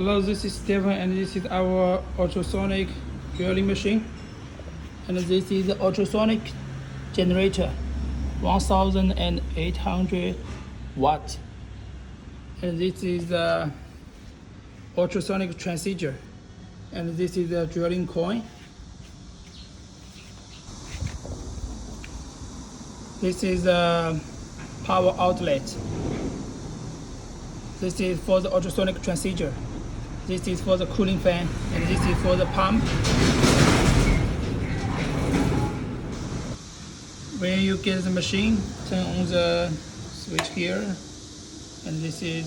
Hello, this is Stephen, and this is our ultrasonic drilling machine. And this is the ultrasonic generator, 1,800 watt. And this is the ultrasonic transducer. And this is the drilling coin. This is the power outlet. This is for the ultrasonic transducer. This is for the cooling fan, and this is for the pump. When you get the machine, turn on the switch here, and this is